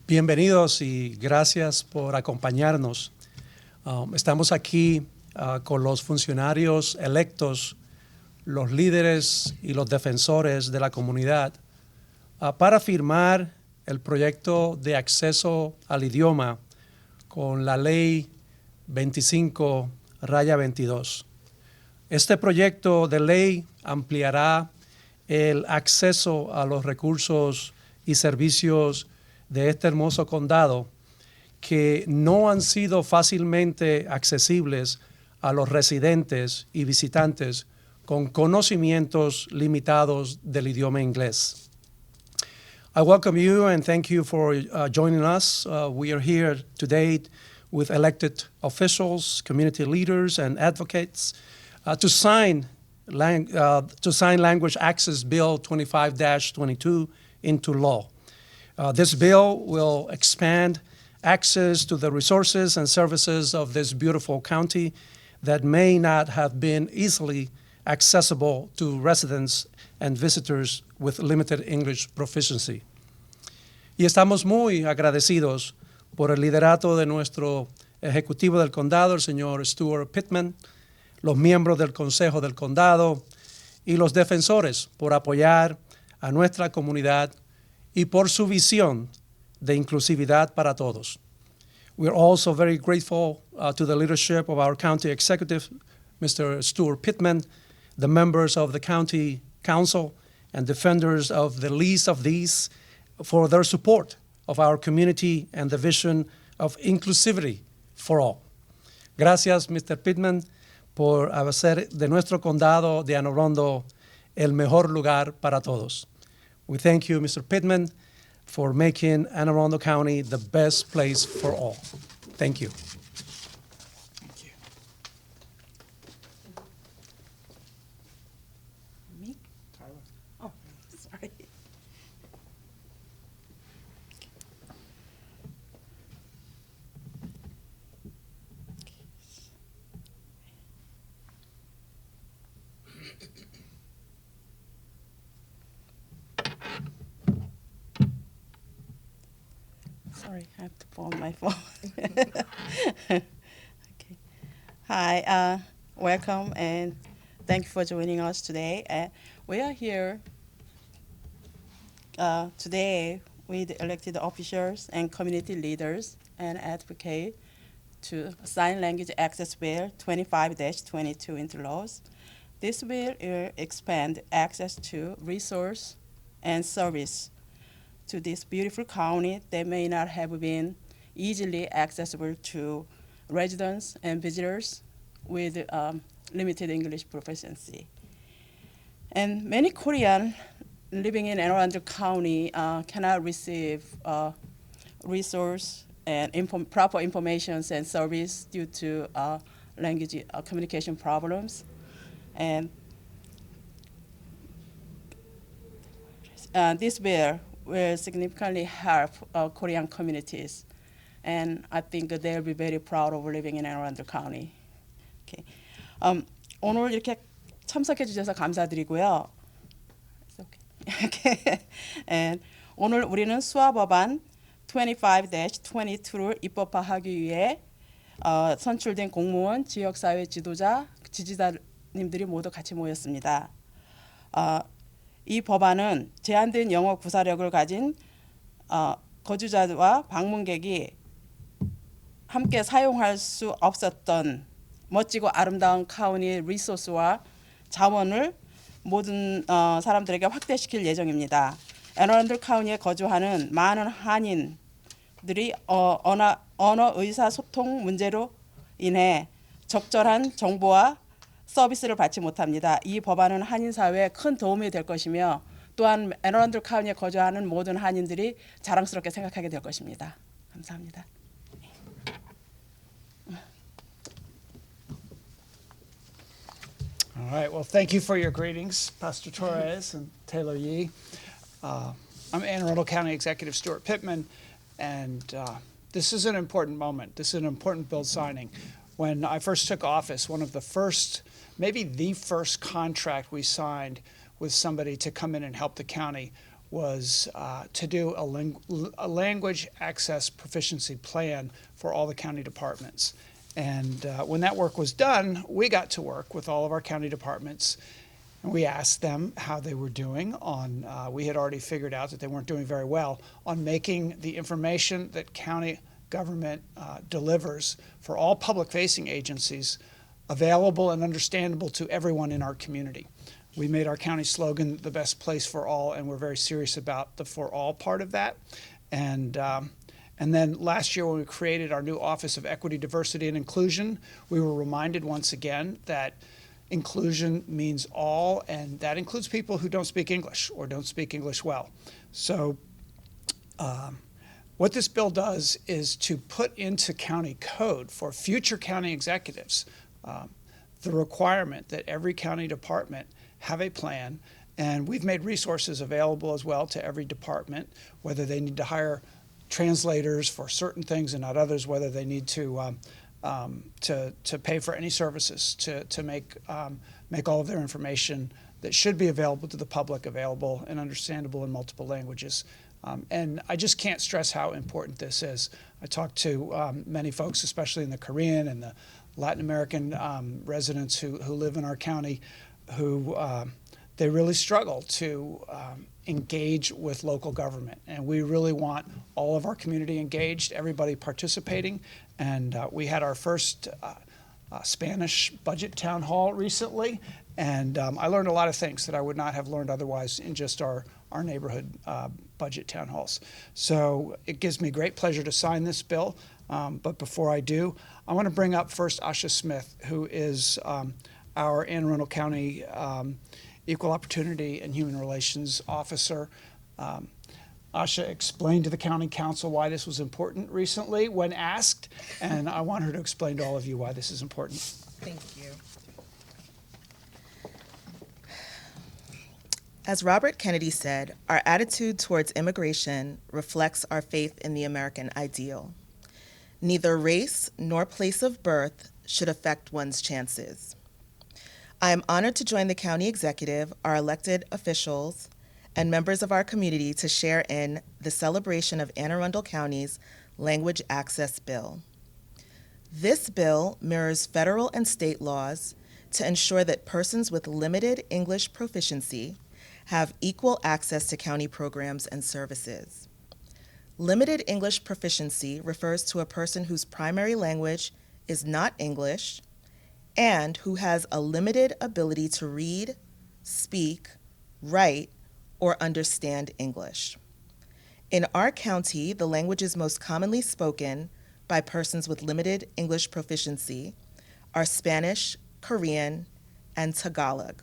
Bienvenidos y gracias por acompañarnos. Estamos aquí con los funcionarios electos, los líderes y los defensores de la comunidad para firmar el proyecto de acceso al idioma con la Ley 25-22. Este proyecto de ley ampliará el acceso a los recursos y servicios de este hermoso condado que no han sido fácilmente accesibles a los residentes y visitantes con conocimientos limitados del idioma inglés. I welcome you and thank you for joining us. We are here today with elected officials, community leaders, and advocates to sign Language Access Bill 25-22 into law. This bill will expand access to the resources and services of this beautiful county that may not have been easily accessible to residents and visitors with limited English proficiency. Y estamos muy agradecidos por el liderato de nuestro ejecutivo del condado, el señor Stuart Pittman, los miembros del Consejo del Condado y los defensores por apoyar a nuestra comunidad y por su visión de inclusividad para todos. We are also very grateful to the leadership of our county executive, Mr. Stuart Pittman, the members of the county council, and defenders of the least of these for their support of our community and the vision of inclusivity for all. Gracias, Mr. Pittman, por hacer de nuestro condado de Anne Arundel el mejor lugar para todos. We thank you, Mr. Pittman, for making Anne Arundel County the best place for all. Thank you. Thank you. Me? Tyler. Oh, sorry. Sorry, I have to pull on my phone. Okay. Hi, welcome and thank you for joining us today. We are here today with elected officials and community leaders and advocates to sign Language Access Bill 25-22 into laws. This bill will expand access to resource and service to this beautiful county that may not have been easily accessible to residents and visitors with limited English proficiency. And many Koreans living in Arundel County cannot receive resource and proper information and service due to language communication problems. And this bill will significantly help Korean communities. And I think that they'll be very proud of living in Arundel County. Okay. 오늘 이렇게 참석해 주셔서 감사드리고요. Okay. And 오늘 우리는 수화법안 25-22를 입법화하기 위해 선출된 공무원, 지역사회 지도자, 지지자님들이 모두 같이 모였습니다. 이 법안은 제한된 영어 구사력을 가진 거주자와 방문객이 함께 사용할 수 없었던 멋지고 아름다운 카운티 리소스와 자원을 모든 사람들에게 확대시킬 예정입니다. 애널랜드 카운티에 거주하는 많은 한인들이 언어 의사소통 문제로 인해 적절한 정보와 서비스를 받지 못합니다. 이 법안은 한인 사회에 큰 도움이 될 것이며 또한 애널랜드 카운티에 거주하는 모든 한인들이 자랑스럽게 생각하게 될 것입니다. 감사합니다. All right, well, thank you for your greetings, Pastor Torres and Taylor Yee. I'm Anne Arundel County Executive Stuart Pittman, and this is an important moment. This is an important bill signing. When I first took office, one of the first, maybe the first contract we signed with somebody to come in and help the county was to do a language access proficiency plan for all the county departments. And when that work was done, we got to work with all of our county departments, and we asked them how they were doing on, we had already figured out that they weren't doing very well on making the information that county government delivers for all public-facing agencies available and understandable to everyone in our community. We made our county slogan, "The best place for all," and we're very serious about the for all part of that. And then last year when we created our new Office of Equity, Diversity, and Inclusion, we were reminded once again that inclusion means all, and that includes people who don't speak English or don't speak English well. So what this bill does is to put into county code for future county executives the requirement that every county department have a plan, and we've made resources available as well to every department, whether they need to hire translators for certain things and not others, whether they need to pay for any services to make all of their information that should be available to the public available and understandable in multiple languages. And I just can't stress how important this is. I talked to many folks, especially in the Korean and the Latin American residents who live in our county, who they really struggle to engage with local government. And we really want all of our community engaged, everybody participating. And we had our first Spanish budget town hall recently, and I learned a lot of things that I would not have learned otherwise in just our neighborhood budget town halls. So it gives me great pleasure to sign this bill. But before I do, I want to bring up first Asha Smith, who is our Anne Arundel County Equal Opportunity and Human Relations Officer. Asha explained to the County Council why this was important recently when asked, and I want her to explain to all of you why this is important. Thank you. As Robert Kennedy said, our attitude towards immigration reflects our faith in the American ideal. Neither race nor place of birth should affect one's chances. I am honored to join the county executive, our elected officials, and members of our community to share in the celebration of Anne Arundel County's Language Access Bill. This bill mirrors federal and state laws to ensure that persons with limited English proficiency have equal access to county programs and services. Limited English proficiency refers to a person whose primary language is not English and who has a limited ability to read, speak, write, or understand English. In our county, the languages most commonly spoken by persons with limited English proficiency are Spanish, Korean, and Tagalog.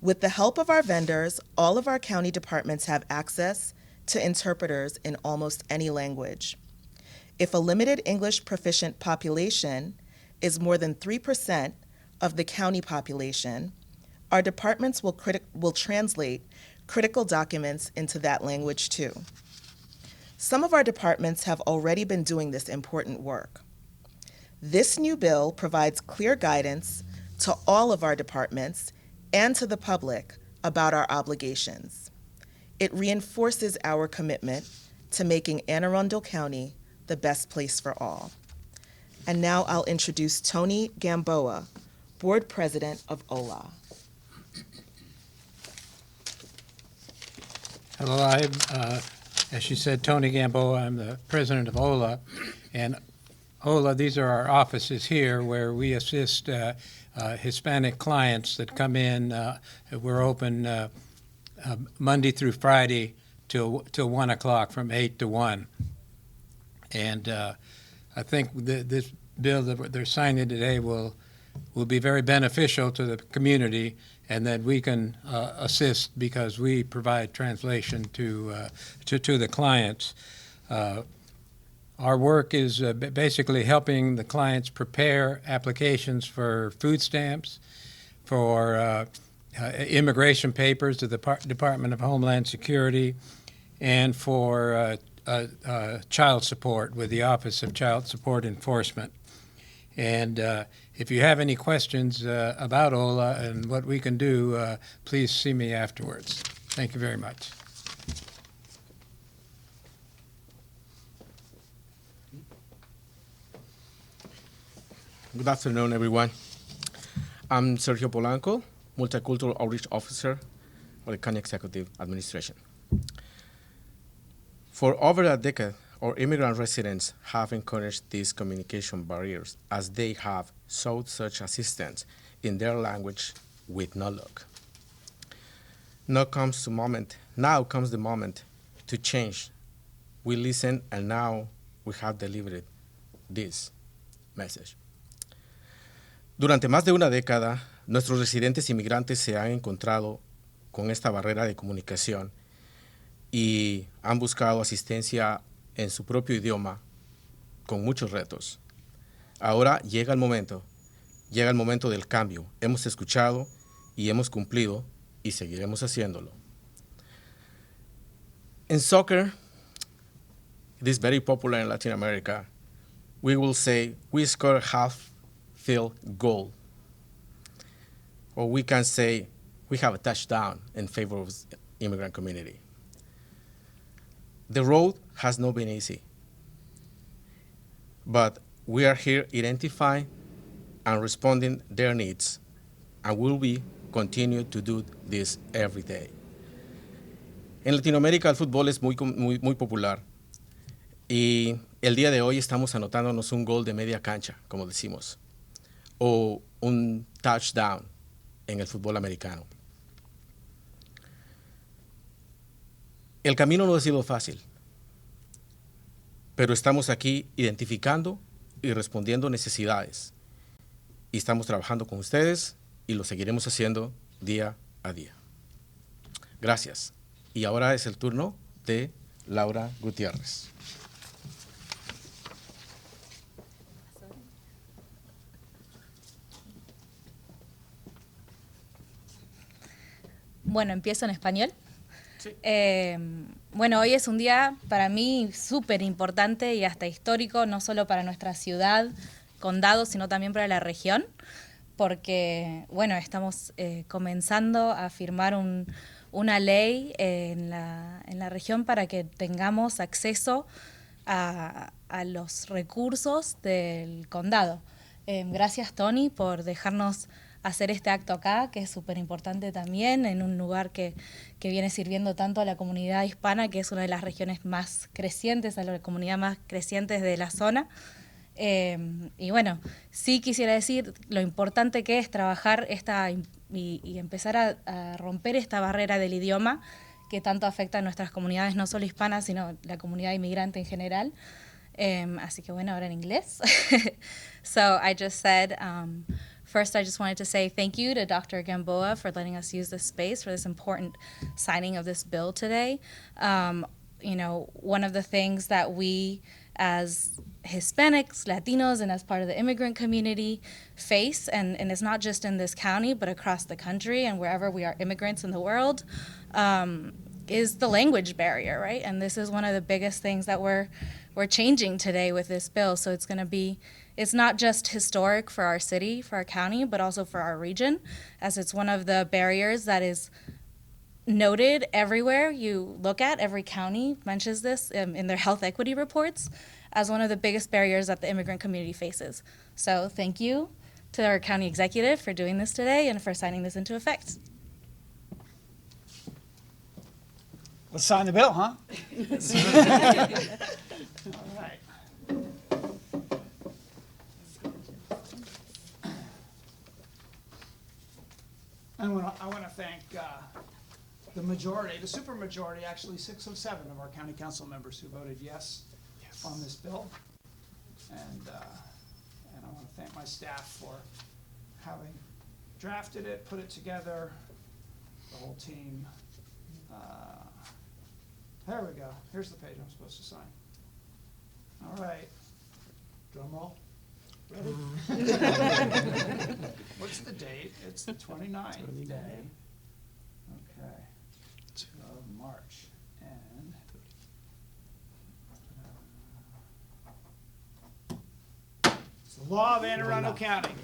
With the help of our vendors, all of our county departments have access to interpreters in almost any language. If a limited English proficient population is more than 3% of the county population, our departments will translate critical documents into that language too. Some of our departments have already been doing this important work. This new bill provides clear guidance to all of our departments and to the public about our obligations. It reinforces our commitment to making Anne Arundel County the best place for all. And now I'll introduce Tony Gamboa, Board President of OLA. Hello, I'm, as she said, Tony Gamboa. I'm the president of OLA. And OLA, these are our offices here where we assist Hispanic clients that come in. We're open Monday through Friday till 1 o'clock, from 8 to 1. And I think this bill that they're signing today will be very beneficial to the community, and that we can assist because we provide translation to the clients. Our work is basically helping the clients prepare applications for food stamps, for immigration papers to the Department of Homeland Security, and for child support with the Office of Child Support Enforcement. And if you have any questions about OLA and what we can do, please see me afterwards. Thank you very much. Good afternoon, everyone. I'm Sergio Polanco, Multicultural Outreach Officer for the County Executive Administration. For over a decade, our immigrant residents have encountered these communication barriers as they have sought such assistance in their language with no luck. Now comes the moment to change. We listen, and now we have delivered this message. Durante más de una década, nuestros residentes inmigrantes se han encontrado con esta barrera de comunicación y han buscado asistencia en su propio idioma con muchos retos. Ahora llega el momento del cambio. Hemos escuchado y hemos cumplido y seguiremos haciéndolo. In soccer, it is very popular in Latin America. We will say we scored half-field goal. Or we can say we have a touchdown in favor of the immigrant community. The road has not been easy, but we are here identifying and responding their needs, and will be continue to do this every day. En Latinoamérica el fútbol es muy popular y el día de hoy estamos anotándonos un gol de media cancha, como decimos, o un touchdown en el fútbol americano. El camino no ha sido fácil, pero estamos aquí identificando y respondiendo necesidades. Y estamos trabajando con ustedes y lo seguiremos haciendo día a día. Gracias. Y ahora es el turno de Laura Gutiérrez. Bueno, empiezo en español. Sí. Bueno, hoy es un día para mí súper importante y hasta histórico, no solo para nuestra ciudad, condado, sino también para la región, porque, bueno, estamos comenzando a firmar una ley en la región para que tengamos acceso a los recursos del condado. Gracias, Tony, por dejarnos hacer este acto acá, que es súper importante también, en un lugar que viene sirviendo tanto a la comunidad hispana, que es una de las regiones más crecientes, a la comunidad más crecientes de la zona. Y bueno, sí quisiera decir lo importante que es trabajar y empezar a romper esta barrera del idioma que tanto afecta a nuestras comunidades, no solo hispanas, sino la comunidad inmigrante en general. Así que bueno, ahora en inglés. So I just said, first, I just wanted to say thank you to Dr. Gamboa for letting us use this space for this important signing of this bill today. You know, one of the things that we as Hispanics, Latinos, and as part of the immigrant community face, and it's not just in this county, but across the country and wherever we are immigrants in the world, is the language barrier, right? And this is one of the biggest things that we're changing today with this bill. So it's not just historic for our city, for our county, but also for our region, as it's one of the barriers that is noted everywhere you look at. Every county mentions this in their health equity reports as one of the biggest barriers that the immigrant community faces. So thank you to our county executive for doing this today and for signing this into effect. Let's sign the bill, huh? All right. I want to thank the majority, the supermajority, actually 6 of 7 of our county council members who voted yes on this bill. And I want to thank my staff for having drafted it, put it together, the whole team. There we go. Here's the page I'm supposed to sign. All right. Drum roll. Ready? What's the date? It's the 29th day. Okay. Of March. And it's the law of Anne Arundel County.